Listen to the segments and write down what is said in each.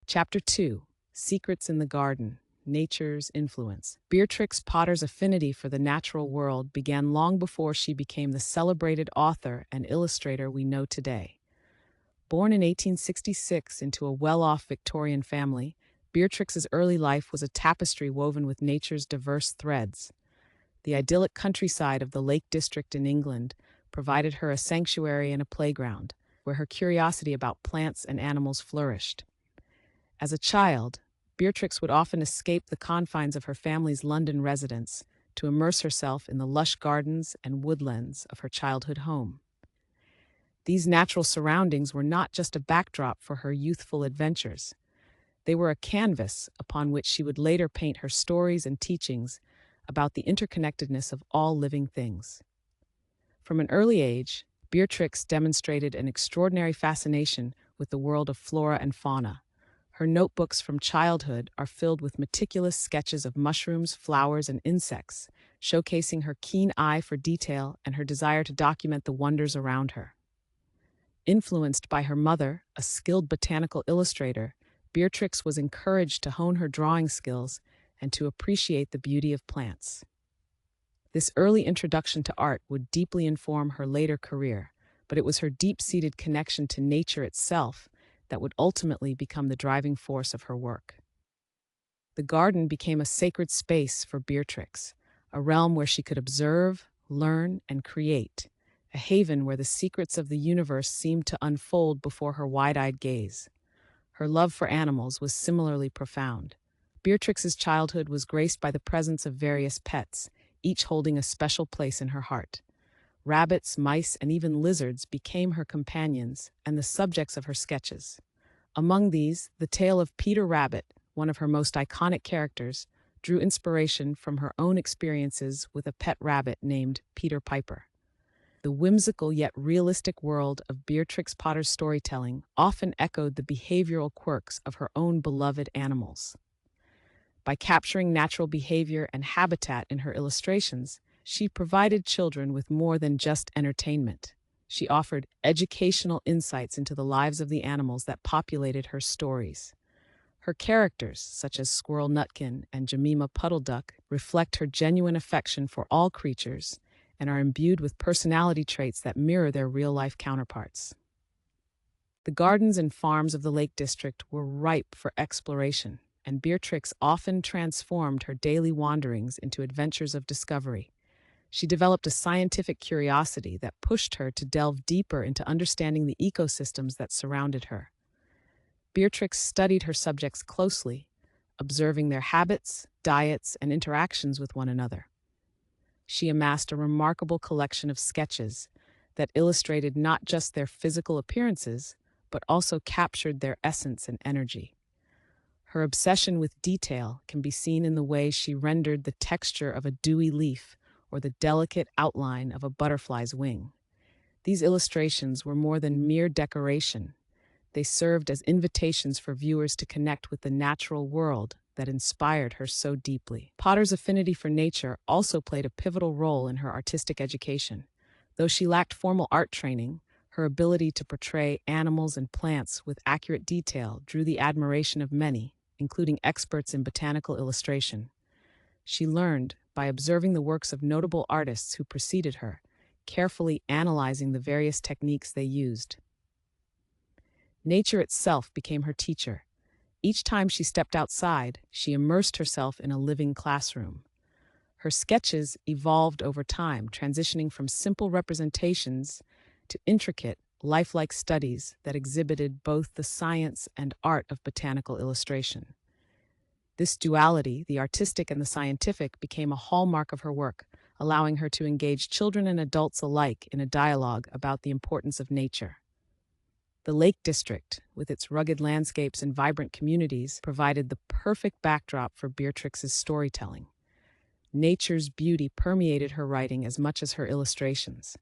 Chapter 2: Secrets in the Garden, Nature's Influence. Beatrix Potter's affinity for the natural world began long before she became the celebrated author and illustrator we know today. Born in 1866 into a well-off Victorian family, Beatrix's early life was a tapestry woven with nature's diverse threads. The idyllic countryside of the Lake District in England provided her a sanctuary and a playground, where her curiosity about plants and animals flourished. As a child, Beatrix would often escape the confines of her family's London residence to immerse herself in the lush gardens and woodlands of her childhood home. These natural surroundings were not just a backdrop for her youthful adventures. They were a canvas upon which she would later paint her stories and teachings about the interconnectedness of all living things. From an early age, Beatrix demonstrated an extraordinary fascination with the world of flora and fauna. Her notebooks from childhood are filled with meticulous sketches of mushrooms, flowers, and insects, showcasing her keen eye for detail and her desire to document the wonders around her. Influenced by her mother, a skilled botanical illustrator, Beatrix was encouraged to hone her drawing skills and to appreciate the beauty of plants. This early introduction to art would deeply inform her later career, but it was her deep-seated connection to nature itself that would ultimately become the driving force of her work. The garden became a sacred space for Beatrix, a realm where she could observe, learn, and create, a haven where the secrets of the universe seemed to unfold before her wide-eyed gaze. Her love for animals was similarly profound. Beatrix's childhood was graced by the presence of various pets, each holding a special place in her heart. Rabbits, mice, and even lizards became her companions and the subjects of her sketches. Among these, the tale of Peter Rabbit, one of her most iconic characters, drew inspiration from her own experiences with a pet rabbit named Peter Piper. The whimsical yet realistic world of Beatrix Potter's storytelling often echoed the behavioral quirks of her own beloved animals. By capturing natural behavior and habitat in her illustrations, she provided children with more than just entertainment. She offered educational insights into the lives of the animals that populated her stories. Her characters, such as Squirrel Nutkin and Jemima Puddle Duck, reflect her genuine affection for all creatures and are imbued with personality traits that mirror their real-life counterparts. The gardens and farms of the Lake District were ripe for exploration, and Beatrix often transformed her daily wanderings into adventures of discovery. She developed a scientific curiosity that pushed her to delve deeper into understanding the ecosystems that surrounded her. Beatrix studied her subjects closely, observing their habits, diets, and interactions with one another. She amassed a remarkable collection of sketches that illustrated not just their physical appearances, but also captured their essence and energy. Her obsession with detail can be seen in the way she rendered the texture of a dewy leaf or the delicate outline of a butterfly's wing. These illustrations were more than mere decoration. They served as invitations for viewers to connect with the natural world that inspired her so deeply. Potter's affinity for nature also played a pivotal role in her artistic education. Though she lacked formal art training, her ability to portray animals and plants with accurate detail drew the admiration of many, including experts in botanical illustration. She learned by observing the works of notable artists who preceded her, carefully analyzing the various techniques they used. Nature itself became her teacher. Each time she stepped outside, she immersed herself in a living classroom. Her sketches evolved over time, transitioning from simple representations to intricate, lifelike studies that exhibited both the science and art of botanical illustration. This duality, the artistic and the scientific, became a hallmark of her work, allowing her to engage children and adults alike in a dialogue about the importance of nature. The Lake District, with its rugged landscapes and vibrant communities, provided the perfect backdrop for Beatrix's storytelling. Nature's beauty permeated her writing as much as her illustrations.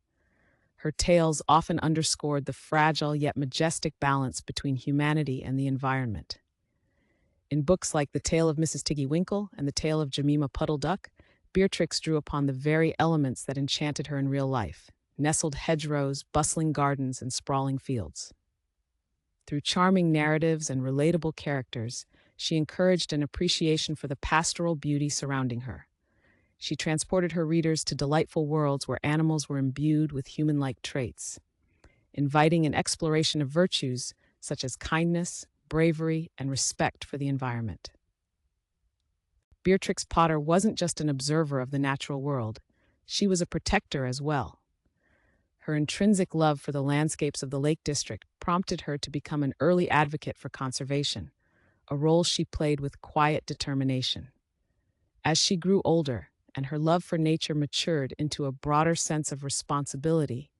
Her tales often underscored the fragile yet majestic balance between humanity and the environment. In books like The Tale of Mrs. Tiggy Winkle and The Tale of Jemima Puddle Duck, Beatrix drew upon the very elements that enchanted her in real life: nestled hedgerows, bustling gardens, and sprawling fields. Through charming narratives and relatable characters, she encouraged an appreciation for the pastoral beauty surrounding her. She transported her readers to delightful worlds where animals were imbued with human-like traits, inviting an exploration of virtues such as kindness, bravery, and respect for the environment. Beatrix Potter wasn't just an observer of the natural world, she was a protector as well. Her intrinsic love for the landscapes of the Lake District prompted her to become an early advocate for conservation, a role she played with quiet determination. As she grew older and her love for nature matured into a broader sense of responsibility,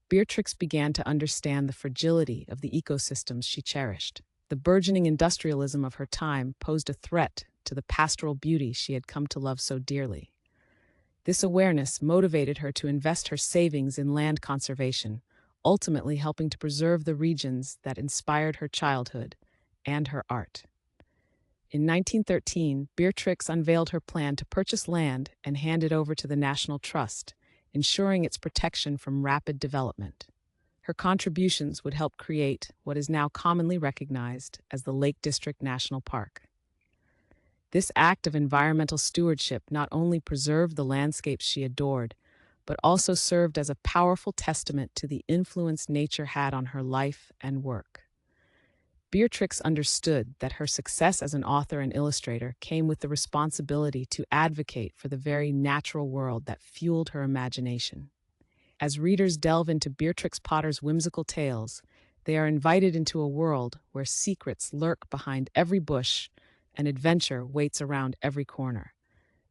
Beatrix began to understand the fragility of the ecosystems she cherished. The burgeoning industrialism of her time posed a threat to the pastoral beauty she had come to love so dearly. This awareness motivated her to invest her savings in land conservation, ultimately helping to preserve the regions that inspired her childhood and her art. In 1913, Beatrix unveiled her plan to purchase land and hand it over to the National Trust, ensuring its protection from rapid development. Her contributions would help create what is now commonly recognized as the Lake District National Park. This act of environmental stewardship not only preserved the landscapes she adored, but also served as a powerful testament to the influence nature had on her life and work. Beatrix understood that her success as an author and illustrator came with the responsibility to advocate for the very natural world that fueled her imagination. As readers delve into Beatrix Potter's whimsical tales, they are invited into a world where secrets lurk behind every bush and adventure waits around every corner.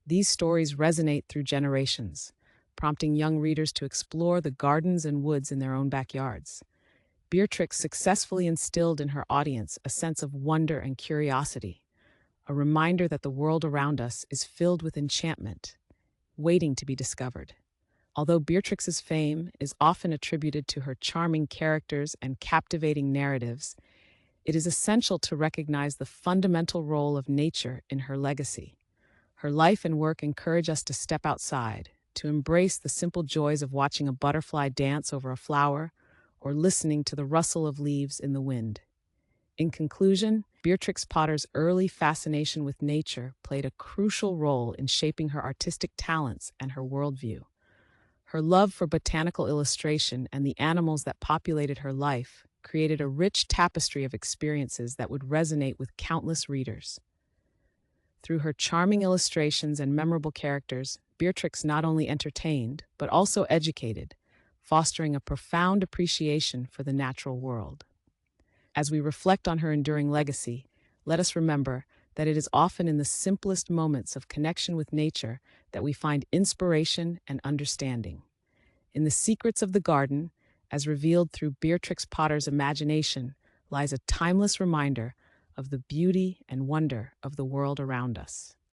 These stories resonate through generations, prompting young readers to explore the gardens and woods in their own backyards. Beatrix successfully instilled in her audience a sense of wonder and curiosity, a reminder that the world around us is filled with enchantment, waiting to be discovered. Although Beatrix's fame is often attributed to her charming characters and captivating narratives, it is essential to recognize the fundamental role of nature in her legacy. Her life and work encourage us to step outside, to embrace the simple joys of watching a butterfly dance over a flower or listening to the rustle of leaves in the wind. In conclusion, Beatrix Potter's early fascination with nature played a crucial role in shaping her artistic talents and her worldview. Her love for botanical illustration and the animals that populated her life created a rich tapestry of experiences that would resonate with countless readers. Through her charming illustrations and memorable characters, Beatrix not only entertained, but also educated, fostering a profound appreciation for the natural world. As we reflect on her enduring legacy, let us remember that it is often in the simplest moments of connection with nature that we find inspiration and understanding. In the secrets of the garden, as revealed through Beatrix Potter's imagination, lies a timeless reminder of the beauty and wonder of the world around us.